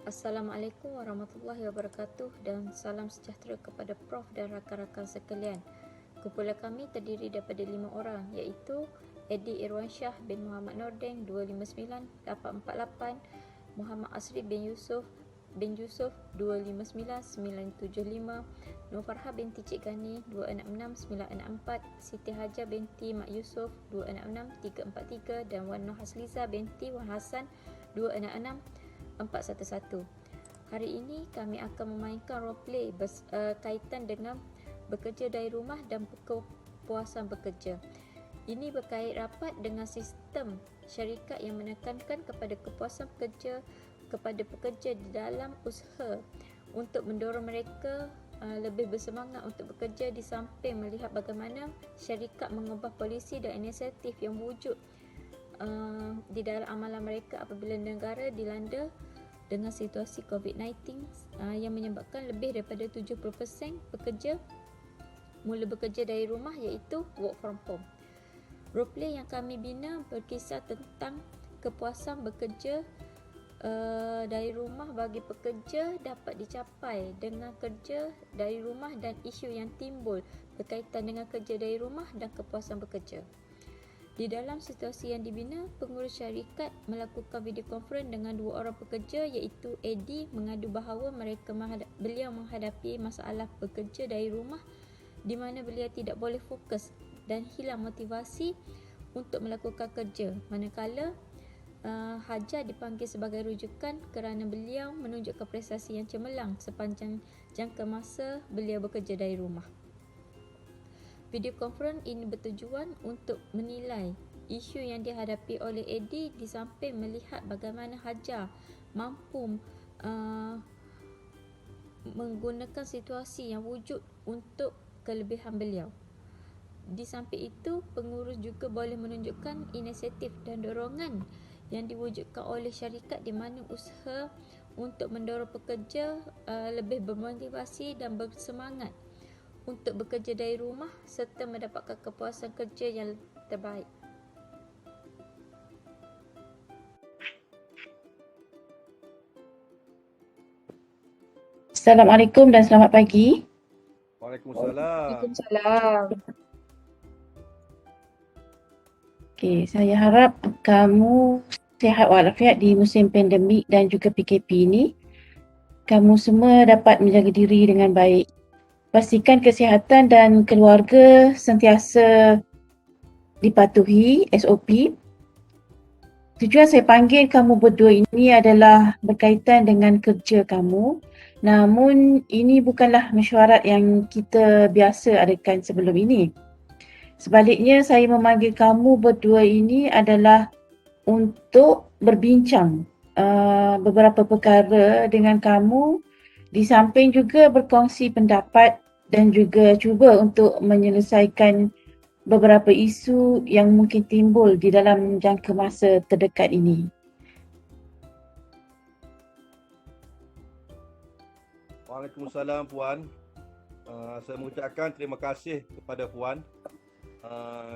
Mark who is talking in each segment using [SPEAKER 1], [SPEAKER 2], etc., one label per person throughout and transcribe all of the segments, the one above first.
[SPEAKER 1] Assalamualaikum warahmatullahi wabarakatuh dan salam sejahtera kepada Prof dan rakan-rakan sekalian. Kumpulan kami terdiri daripada 5 orang iaitu Eddie Irwansyah bin Muhammad Nordin 259848, Muhammad Asri bin Yusuf 259975, Nur Farha binti Cik Gani 266964, Siti Hajar binti Mak Yusuf 266343 dan Wan Nur Hasliza binti Wan Hassan 266411. Hari ini kami akan memainkan role play kaitan dengan bekerja dari rumah dan kepuasan bekerja. Ini berkait rapat dengan sistem syarikat yang menekankan kepada kepuasan pekerja kepada pekerja di dalam usaha untuk mendorong mereka lebih bersemangat untuk bekerja di samping melihat bagaimana syarikat mengubah polisi dan inisiatif yang wujud di dalam amalan mereka apabila negara dilanda dengan situasi COVID-19 yang menyebabkan lebih daripada 70% pekerja mula bekerja dari rumah iaitu work from home. Roleplay yang kami bina berkisar tentang kepuasan bekerja dari rumah bagi pekerja dapat dicapai dengan kerja dari rumah dan isu yang timbul berkaitan dengan kerja dari rumah dan kepuasan bekerja. Di dalam situasi yang dibina, pengurus syarikat melakukan video conference dengan 2 orang pekerja iaitu Eddie mengadu bahawa beliau menghadapi masalah bekerja dari rumah di mana beliau tidak boleh fokus dan hilang motivasi untuk melakukan kerja, manakala Hajar dipanggil sebagai rujukan kerana beliau menunjukkan prestasi yang cemerlang sepanjang jangka masa beliau bekerja dari rumah. Video conference ini bertujuan untuk menilai isu yang dihadapi oleh Eddie di samping melihat bagaimana Hajar mampu menggunakan situasi yang wujud untuk kelebihan beliau. Di samping itu, pengurus juga boleh menunjukkan inisiatif dan dorongan yang diwujudkan oleh syarikat di mana usaha untuk mendorong pekerja lebih bermotivasi dan bersemangat untuk bekerja dari rumah serta mendapatkan kepuasan kerja yang terbaik.
[SPEAKER 2] Assalamualaikum dan selamat pagi.
[SPEAKER 3] Waalaikumsalam.
[SPEAKER 4] Waalaikumsalam.
[SPEAKER 2] Okey, saya harap kamu sihat walafiat di musim pandemik dan juga PKP ini. Kamu semua dapat menjaga diri dengan baik. Pastikan kesihatan dan keluarga sentiasa dipatuhi SOP. Tujuan saya panggil kamu berdua ini adalah berkaitan dengan kerja kamu. Namun ini bukanlah mesyuarat yang kita biasa adakan sebelum ini. Sebaliknya, saya memanggil kamu berdua ini adalah untuk berbincang beberapa perkara dengan kamu, di samping juga berkongsi pendapat dan juga cuba untuk menyelesaikan beberapa isu yang mungkin timbul di dalam jangka masa terdekat ini.
[SPEAKER 3] Waalaikumsalam Puan. Saya mengucapkan terima kasih kepada Puan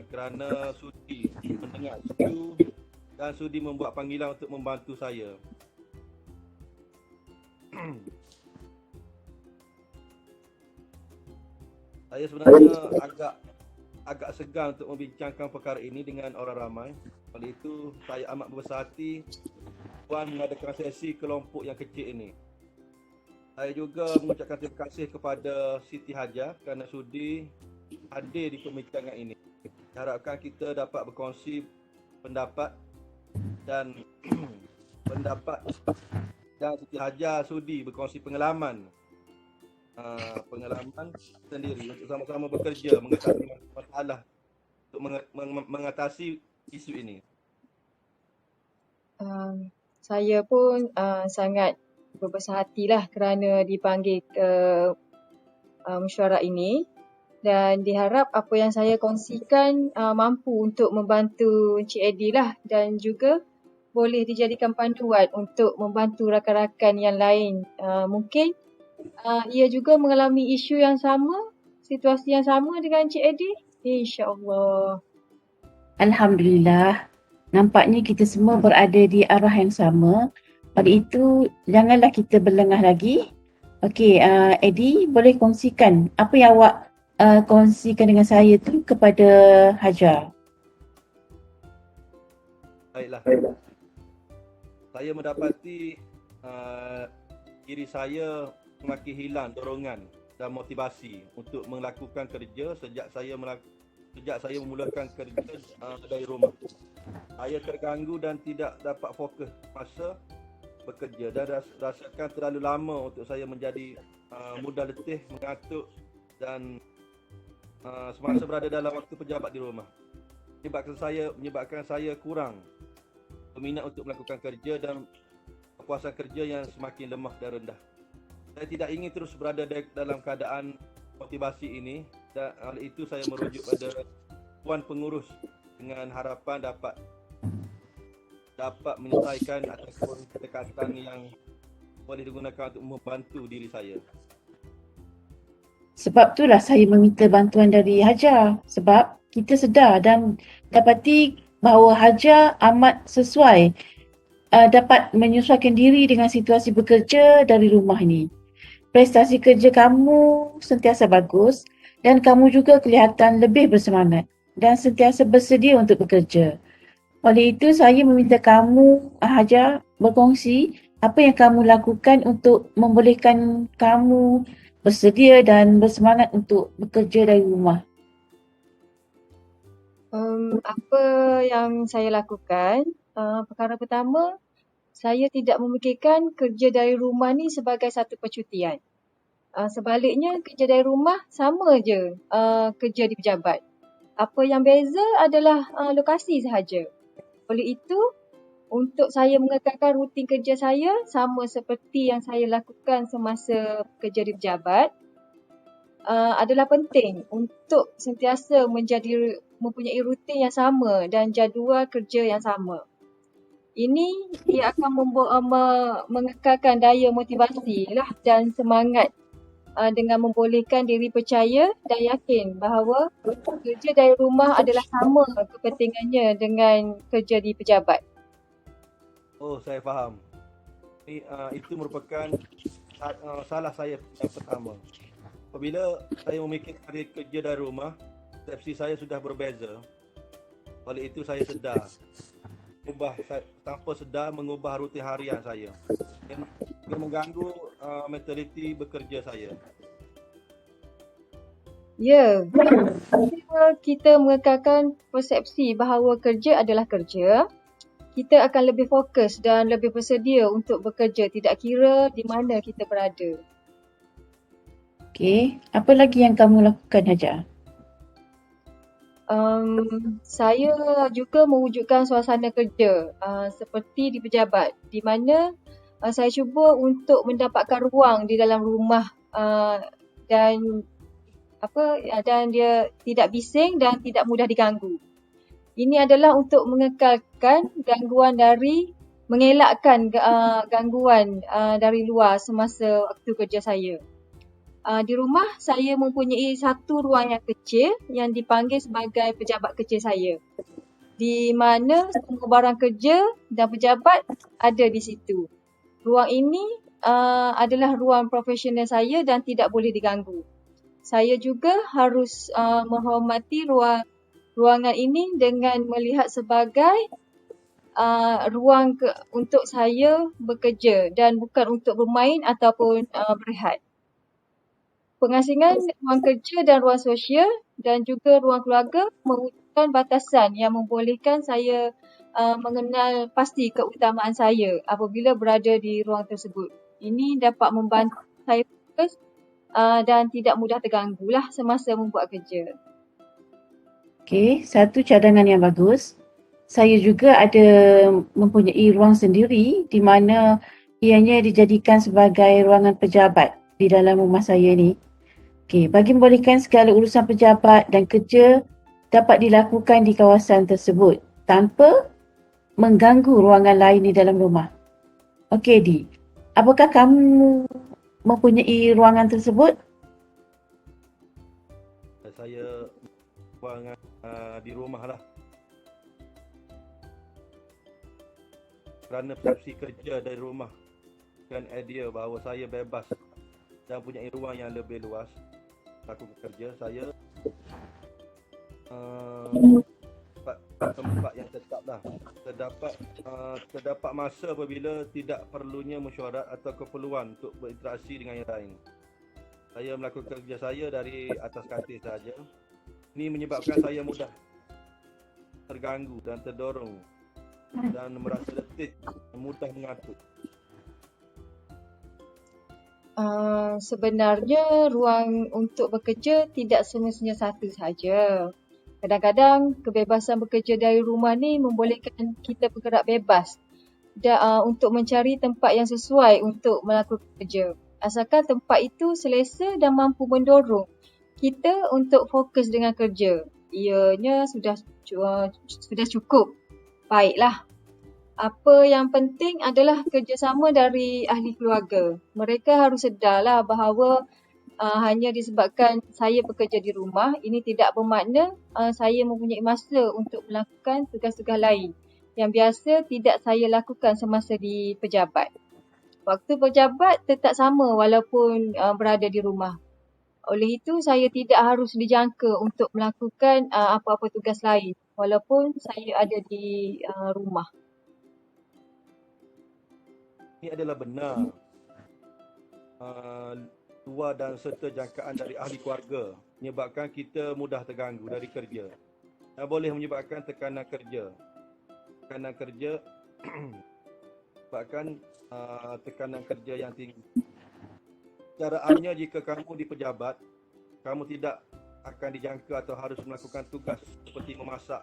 [SPEAKER 3] kerana sudi mendengar isu dan sudi membuat panggilan untuk membantu saya. Saya sebenarnya agak segan untuk membincangkan perkara ini dengan orang ramai. Oleh itu, saya amat berbesar hati Puan mengadakan sesi kelompok yang kecil ini. Saya juga mengucapkan terima kasih kepada Siti Hajar kerana sudi hadir di pembincangan ini. Harapkan kita dapat berkongsi pendapat dan Siti Hajar sudi berkongsi pengalaman sendiri untuk sama-sama bekerja mengatasi masalah untuk mengatasi isu ini.
[SPEAKER 4] Saya pun sangat berbesar hatilah kerana dipanggil ke mesyuarat ini dan diharap apa yang saya kongsikan mampu untuk membantu Encik Eddie lah dan juga boleh dijadikan panduan untuk membantu rakan-rakan yang lain. Mungkin ia juga mengalami isu yang sama, situasi yang sama dengan Encik Eddie. InsyaAllah.
[SPEAKER 2] Alhamdulillah, nampaknya kita semua berada di arah yang sama. Oleh itu, janganlah kita berlengah lagi. Okey, Eddie boleh kongsikan apa yang awak kongsikan dengan saya tu kepada Hajar.
[SPEAKER 3] Baiklah. Saya mendapati diri saya semakin hilang dorongan dan motivasi untuk melakukan kerja sejak saya memulakan kerja dari rumah. Saya terganggu dan tidak dapat fokus masa bekerja dan rasakan terlalu lama untuk saya menjadi mudah letih, mengantuk dan semasa berada dalam waktu pejabat di rumah. Menyebabkan saya kurang berminat untuk melakukan kerja dan kepuasan kerja yang semakin lemah dan rendah. Saya tidak ingin terus berada dalam keadaan motivasi ini dan oleh itu saya merujuk pada Puan Pengurus dengan harapan dapat menyelesaikan ataupun pendekatan yang boleh digunakan untuk membantu diri saya.
[SPEAKER 2] Sebab itulah saya meminta bantuan dari Hajar. Sebab kita sedar dan dapati bahawa Hajar amat sesuai dapat menyesuaikan diri dengan situasi bekerja dari rumah ni. Prestasi kerja kamu sentiasa bagus dan kamu juga kelihatan lebih bersemangat dan sentiasa bersedia untuk bekerja. Oleh itu, saya meminta kamu, Hajar, berkongsi apa yang kamu lakukan untuk membolehkan kamu bersedia dan bersemangat untuk bekerja dari rumah.
[SPEAKER 4] Apa yang saya lakukan, perkara pertama, saya tidak memikirkan kerja dari rumah ni sebagai satu percutian. Sebaliknya, kerja dari rumah sama je kerja di pejabat. Apa yang beza adalah lokasi sahaja. Oleh itu, untuk saya mengekalkan rutin kerja saya sama seperti yang saya lakukan semasa kerja di pejabat, adalah penting untuk sentiasa mempunyai rutin yang sama dan jadual kerja yang sama. Ini ia akan mengekalkan daya motivasi lah dan semangat dengan membolehkan diri percaya dan yakin bahawa kerja dari rumah adalah sama kepentingannya dengan kerja di pejabat.
[SPEAKER 3] Oh, saya faham. Itu merupakan salah saya yang pertama. Apabila saya memikirkan kerja dari rumah, persepsi saya sudah berbeza. Oleh itu saya sedar tanpa sedar mengubah rutin harian saya yang mengganggu mentaliti bekerja saya.
[SPEAKER 4] Ya, bila kita mengekalkan persepsi bahawa kerja adalah kerja, kita akan lebih fokus dan lebih bersedia untuk bekerja tidak kira di mana kita berada.
[SPEAKER 2] Okey, apa lagi yang kamu lakukan, Hajar?
[SPEAKER 4] Saya juga mewujudkan suasana kerja seperti di pejabat, di mana saya cuba untuk mendapatkan ruang di dalam rumah dan dia tidak bising dan tidak mudah diganggu. Ini adalah untuk mengekalkan mengelakkan gangguan dari luar semasa waktu kerja saya. Di rumah, saya mempunyai satu ruang yang kecil yang dipanggil sebagai pejabat kecil saya. Di mana semua barang kerja dan pejabat ada di situ. Ruang ini adalah ruang profesional saya dan tidak boleh diganggu. Saya juga harus menghormati ruangan ini dengan melihat sebagai ruang untuk saya bekerja dan bukan untuk bermain ataupun berehat. Pengasingan ruang kerja dan ruang sosial dan juga ruang keluarga mewujudkan batasan yang membolehkan saya mengenal pasti keutamaan saya apabila berada di ruang tersebut. Ini dapat membantu saya fokus dan tidak mudah terganggu lah semasa membuat kerja.
[SPEAKER 2] Okey, satu cadangan yang bagus. Saya juga ada mempunyai ruang sendiri di mana ianya dijadikan sebagai ruangan pejabat di dalam rumah saya ni. Okey, bagi membolehkan segala urusan pejabat dan kerja dapat dilakukan di kawasan tersebut tanpa mengganggu ruangan lain di dalam rumah. Okey, Di. Apakah kamu mempunyai ruangan tersebut?
[SPEAKER 3] Saya ruangan di rumah lah. kerana persepsi kerja dari rumah dan idea bahawa saya bebas dan punya ruang yang lebih luas lakukan kerja, saya tempat yang tetap lah. Terdapat masa apabila tidak perlunya mesyuarat atau keperluan untuk berinteraksi dengan yang lain. Saya melakukan kerja saya dari atas katil saja. Ini menyebabkan saya mudah terganggu dan terdorong dan merasa letih, mudah mengantuk.
[SPEAKER 4] Sebenarnya ruang untuk bekerja tidak semestinya satu saja. Kadang-kadang kebebasan bekerja dari rumah ni membolehkan kita bergerak bebas untuk mencari tempat yang sesuai untuk melakukan kerja. Asalkan tempat itu selesa dan mampu mendorong kita untuk fokus dengan kerja. Ianya sudah cukup. Baiklah. Apa yang penting adalah kerjasama dari ahli keluarga. Mereka harus sedarlah bahawa hanya disebabkan saya bekerja di rumah, ini tidak bermakna saya mempunyai masa untuk melakukan tugas-tugas lain yang biasa tidak saya lakukan semasa di pejabat. Waktu pejabat tetap sama walaupun berada di rumah. Oleh itu, saya tidak harus dijangka untuk melakukan apa-apa tugas lain walaupun saya ada di rumah.
[SPEAKER 3] Ini adalah benar. Luar dan serta jangkaan dari ahli keluarga menyebabkan kita mudah terganggu dari kerja dan boleh menyebabkan tekanan kerja. Tekanan kerja bahkan tekanan kerja yang tinggi. Caraannya, jika kamu di pejabat, kamu tidak akan dijangka atau harus melakukan tugas seperti memasak,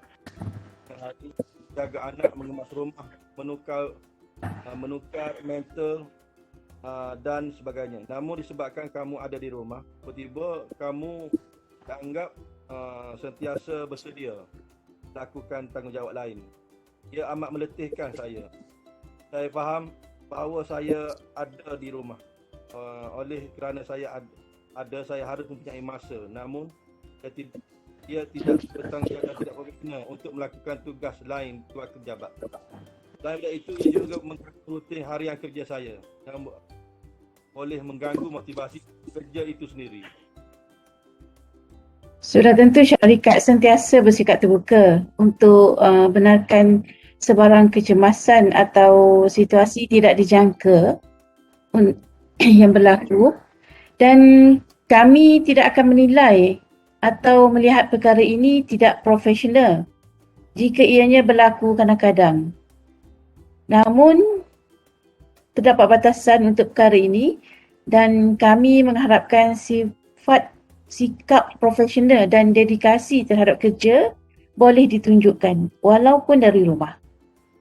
[SPEAKER 3] jaga anak, mengemas rumah, menukar mental dan sebagainya. Namun disebabkan kamu ada di rumah, tiba-tiba kamu dianggap sentiasa bersedia lakukan tanggungjawab lain. Ia amat meletihkan saya. Saya faham bahawa saya ada di rumah. Oleh kerana saya ada, saya harus mempunyai masa. Namun ia tidak bertanggungjawab dan tidak berguna untuk melakukan tugas lain keluarga pejabat. Selain itu, ia juga mengganggu rutin harian kerja saya dan boleh mengganggu motivasi kerja itu sendiri.
[SPEAKER 2] Sudah tentu syarikat sentiasa bersikap terbuka untuk benarkan sebarang kecemasan atau situasi tidak dijangka yang berlaku, dan kami tidak akan menilai atau melihat perkara ini tidak profesional jika ianya berlaku kadang-kadang. Namun, terdapat batasan untuk perkara ini dan kami mengharapkan sikap profesional dan dedikasi terhadap kerja boleh ditunjukkan walaupun dari rumah.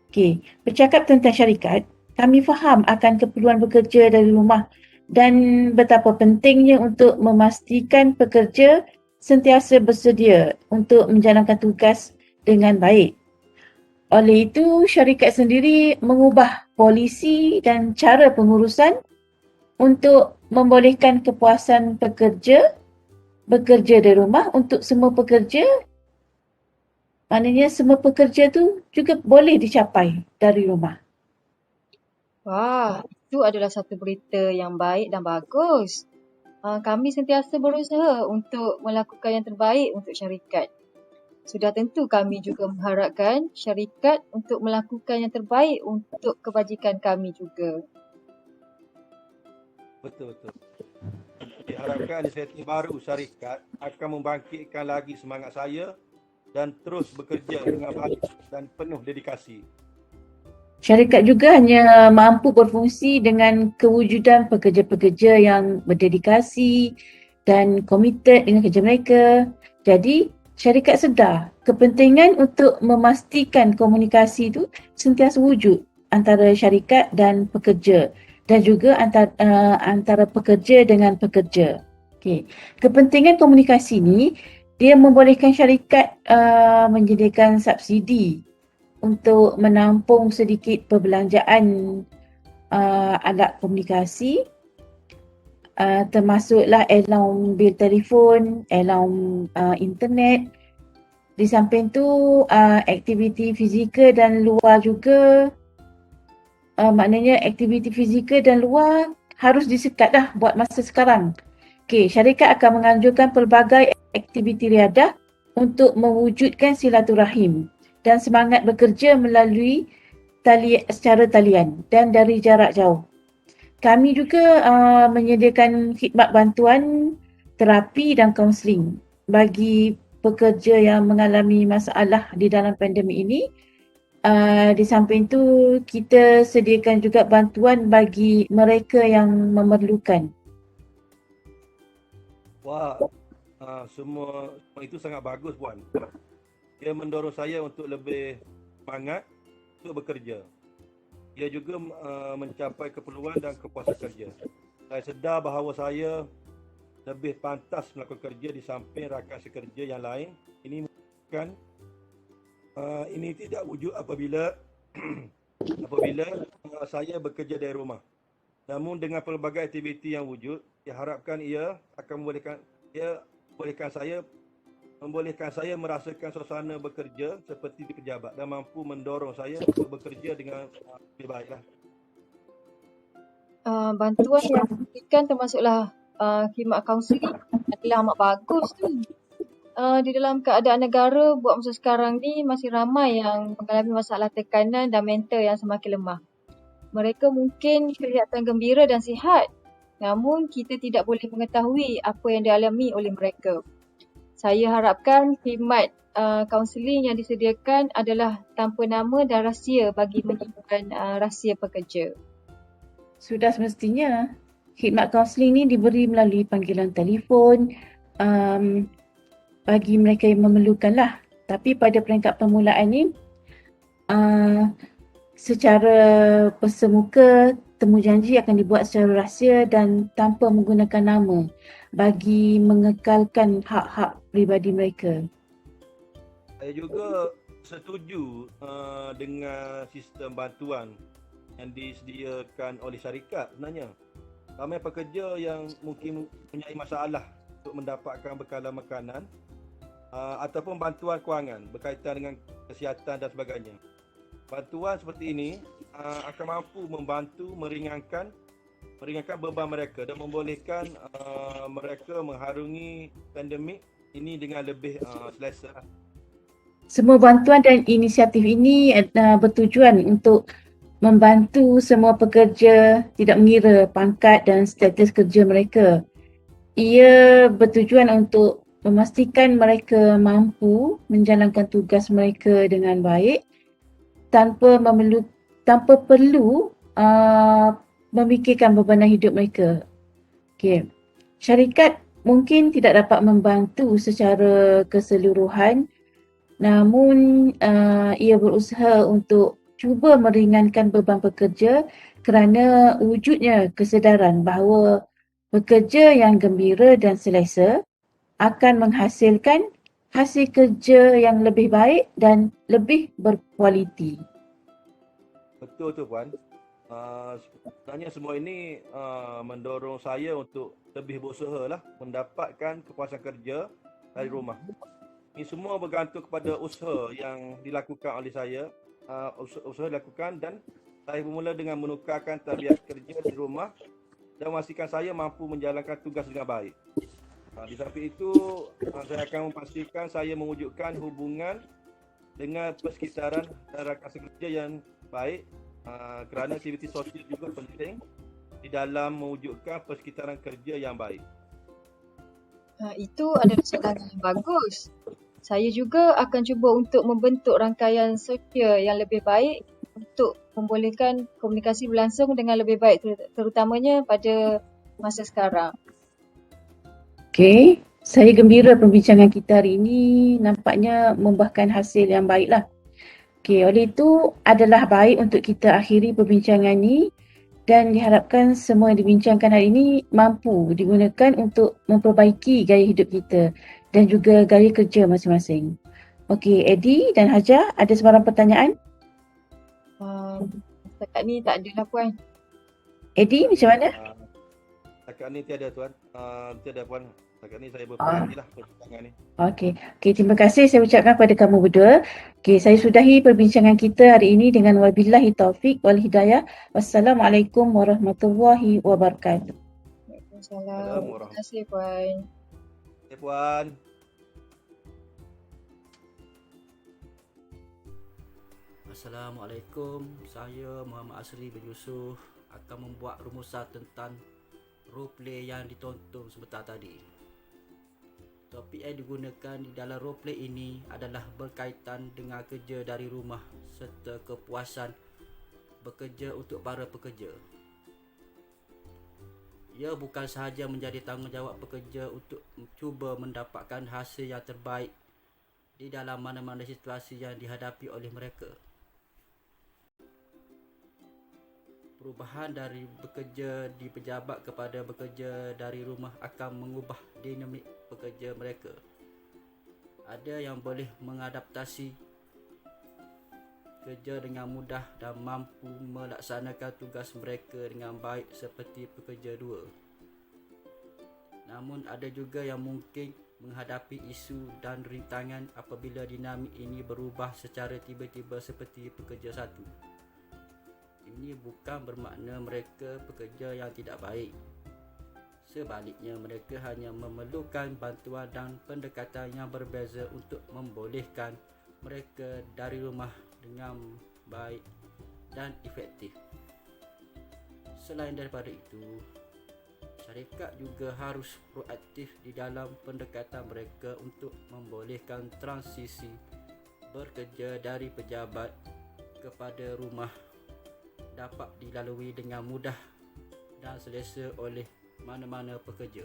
[SPEAKER 2] Okey, bercakap tentang syarikat, kami faham akan keperluan bekerja dari rumah dan betapa pentingnya untuk memastikan pekerja sentiasa bersedia untuk menjalankan tugas dengan baik. Oleh itu, syarikat sendiri mengubah polisi dan cara pengurusan untuk membolehkan kepuasan pekerja bekerja dari rumah untuk semua pekerja. Maknanya semua pekerja tu juga boleh dicapai dari rumah.
[SPEAKER 4] Wah, itu adalah satu berita yang baik dan bagus. Kami sentiasa berusaha untuk melakukan yang terbaik untuk syarikat. Sudah tentu kami juga mengharapkan syarikat untuk melakukan yang terbaik untuk kebajikan kami juga.
[SPEAKER 3] Betul. Diharapkan inisiatif baru syarikat akan membangkitkan lagi semangat saya dan terus bekerja dengan baik dan penuh dedikasi.
[SPEAKER 2] Syarikat juga hanya mampu berfungsi dengan kewujudan pekerja-pekerja yang berdedikasi dan komited dengan kerja mereka. Jadi, syarikat sedar kepentingan untuk memastikan komunikasi itu sentiasa wujud antara syarikat dan pekerja dan juga antara pekerja dengan pekerja. Okey. Kepentingan komunikasi ini dia membolehkan syarikat menyediakan subsidi untuk menampung sedikit perbelanjaan alat komunikasi, termasuklah allowance bil telefon, allowance internet. Di samping tu aktiviti fizikal dan luar juga maknanya aktiviti fizikal dan luar harus disekat dah buat masa sekarang. Okey, syarikat akan menganjurkan pelbagai aktiviti riadah untuk mewujudkan silaturahim dan semangat bekerja melalui secara talian dan dari jarak jauh. Kami juga menyediakan khidmat bantuan terapi dan kaunseling bagi pekerja yang mengalami masalah di dalam pandemik ini. Di samping itu, kita sediakan juga bantuan bagi mereka yang memerlukan.
[SPEAKER 3] Wah, semua itu sangat bagus Puan. Ia mendorong saya untuk lebih semangat untuk bekerja. Ia juga mencapai keperluan dan kepuasan kerja. Saya sedar bahawa saya lebih pantas melakukan kerja di samping rakan sekerja yang lain. Ini bukan ini tidak wujud apabila saya bekerja dari rumah. Namun dengan pelbagai aktiviti yang wujud, diharapkan ia akan membolehkan saya merasakan suasana bekerja seperti di pejabat dan mampu mendorong saya untuk bekerja dengan lebih baiklah.
[SPEAKER 4] Bantuan yang diberikan termasuklah khidmat kaunseling adalah amat bagus tu. Di dalam keadaan negara buat masa sekarang ni masih ramai yang mengalami masalah tekanan dan mental yang semakin lemah. Mereka mungkin kelihatan gembira dan sihat, namun kita tidak boleh mengetahui apa yang dialami oleh mereka. Saya harapkan khidmat kaunseling yang disediakan adalah tanpa nama dan rahsia bagi menyimpan rahsia pekerja.
[SPEAKER 2] Sudah semestinya khidmat kaunseling ni diberi melalui panggilan telefon bagi mereka yang memerlukan lah. Tapi pada peringkat permulaan ni, secara persemuka, temu janji akan dibuat secara rahsia dan tanpa menggunakan nama bagi mengekalkan hak-hak peribadi mereka.
[SPEAKER 3] Saya juga setuju dengan sistem bantuan yang disediakan oleh syarikat sebenarnya. Ramai pekerja yang mungkin mempunyai masalah untuk mendapatkan bekalan makanan ataupun bantuan kewangan berkaitan dengan kesihatan dan sebagainya. Bantuan seperti ini akan mampu membantu meringankan beban mereka dan membolehkan mereka mengharungi pandemik ini dengan lebih selesa.
[SPEAKER 2] Semua bantuan dan inisiatif ini bertujuan untuk membantu semua pekerja tidak mengira pangkat dan status kerja mereka. Ia bertujuan untuk memastikan mereka mampu menjalankan tugas mereka dengan baik tanpa perlu memikirkan bebanan hidup mereka. Okay. Syarikat mungkin tidak dapat membantu secara keseluruhan, namun ia berusaha untuk cuba meringankan beban pekerja kerana wujudnya kesedaran bahawa pekerja yang gembira dan selesa akan menghasilkan hasil kerja yang lebih baik dan lebih berkualiti.
[SPEAKER 3] Betul tu Puan. Sebenarnya semua ini mendorong saya untuk lebih berusaha lah mendapatkan kepuasan kerja dari rumah. Ini semua bergantung kepada usaha yang dilakukan oleh saya. Usaha dilakukan dan saya bermula dengan menukarkan tabiat kerja di rumah dan memastikan saya mampu menjalankan tugas dengan baik. Di samping itu, saya akan memastikan saya mewujudkan hubungan dengan persekitaran dan rakan sekerja yang baik kerana aktiviti sosial juga penting di dalam mewujudkan persekitaran kerja yang baik.
[SPEAKER 4] Itu adalah soalan yang bagus. Saya juga akan cuba untuk membentuk rangkaian sosial yang lebih baik untuk membolehkan komunikasi berlangsung dengan lebih baik, terutamanya pada masa sekarang.
[SPEAKER 2] Okey, saya gembira perbincangan kita hari ini nampaknya membuahkan hasil yang baiklah. Okey, oleh itu adalah baik untuk kita akhiri perbincangan ini dan diharapkan semua yang dibincangkan hari ini mampu digunakan untuk memperbaiki gaya hidup kita dan juga gaya kerja masing-masing. Okey, Eddie dan Hajar, ada sebarang pertanyaan?
[SPEAKER 4] Setakat ni tak ada lah Puan.
[SPEAKER 2] Eddie, macam mana?
[SPEAKER 3] Setakat ni tiada Tuan. Tiada Puan. Setakat ni saya berpuas hatilah perbincangan ni.
[SPEAKER 2] Okey, terima kasih saya ucapkan kepada kamu berdua Okey, saya sudahi perbincangan kita hari ini dengan wabillahi taufik wal hidayah. Wassalamualaikum warahmatullahi wabarakatuh.
[SPEAKER 4] Waalaikumsalam. Terima kasih Puan.
[SPEAKER 3] Puan.
[SPEAKER 5] Assalamualaikum, saya Muhammad Asri bin Yusof akan membuat rumusan tentang roleplay yang ditonton sebentar tadi. Topik yang digunakan di dalam roleplay ini adalah berkaitan dengan kerja dari rumah serta kepuasan bekerja untuk para pekerja. Ia bukan sahaja menjadi tanggungjawab pekerja untuk cuba mendapatkan hasil yang terbaik di dalam mana-mana situasi yang dihadapi oleh mereka. Perubahan dari bekerja di pejabat kepada bekerja dari rumah akan mengubah dinamik pekerja mereka. Ada yang boleh mengadaptasi kerja dengan mudah dan mampu melaksanakan tugas mereka dengan baik seperti pekerja dua. Namun ada juga yang mungkin menghadapi isu dan rintangan apabila dinamik ini berubah secara tiba-tiba seperti pekerja satu. Ini bukan bermakna mereka pekerja yang tidak baik. Sebaliknya, mereka hanya memerlukan bantuan dan pendekatan yang berbeza untuk membolehkan mereka dari rumah dengan baik dan efektif. Selain daripada itu, syarikat juga harus proaktif di dalam pendekatan mereka untuk membolehkan transisi bekerja dari pejabat kepada rumah dapat dilalui dengan mudah dan selesa oleh mana-mana pekerja.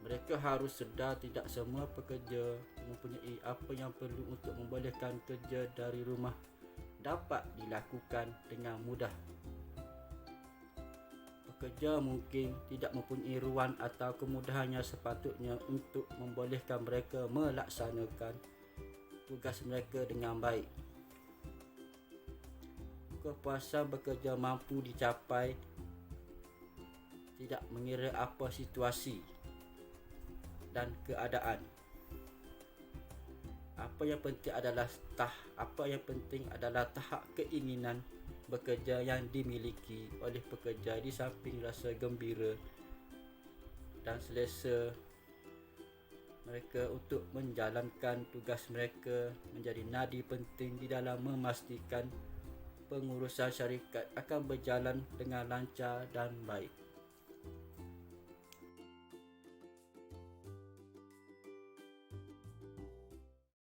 [SPEAKER 5] Mereka harus sedar tidak semua pekerja mempunyai apa yang perlu untuk membolehkan kerja dari rumah dapat dilakukan dengan mudah. Pekerja mungkin tidak mempunyai ruang atau kemudahan yang sepatutnya untuk membolehkan mereka melaksanakan tugas mereka dengan baik. Kepuasan bekerja mampu dicapai tidak mengira apa situasi dan keadaan. Apa yang penting adalah tahap keinginan bekerja yang dimiliki oleh pekerja di samping rasa gembira dan selesa mereka untuk menjalankan tugas mereka menjadi nadi penting di dalam memastikan pengurusan syarikat akan berjalan dengan lancar dan baik.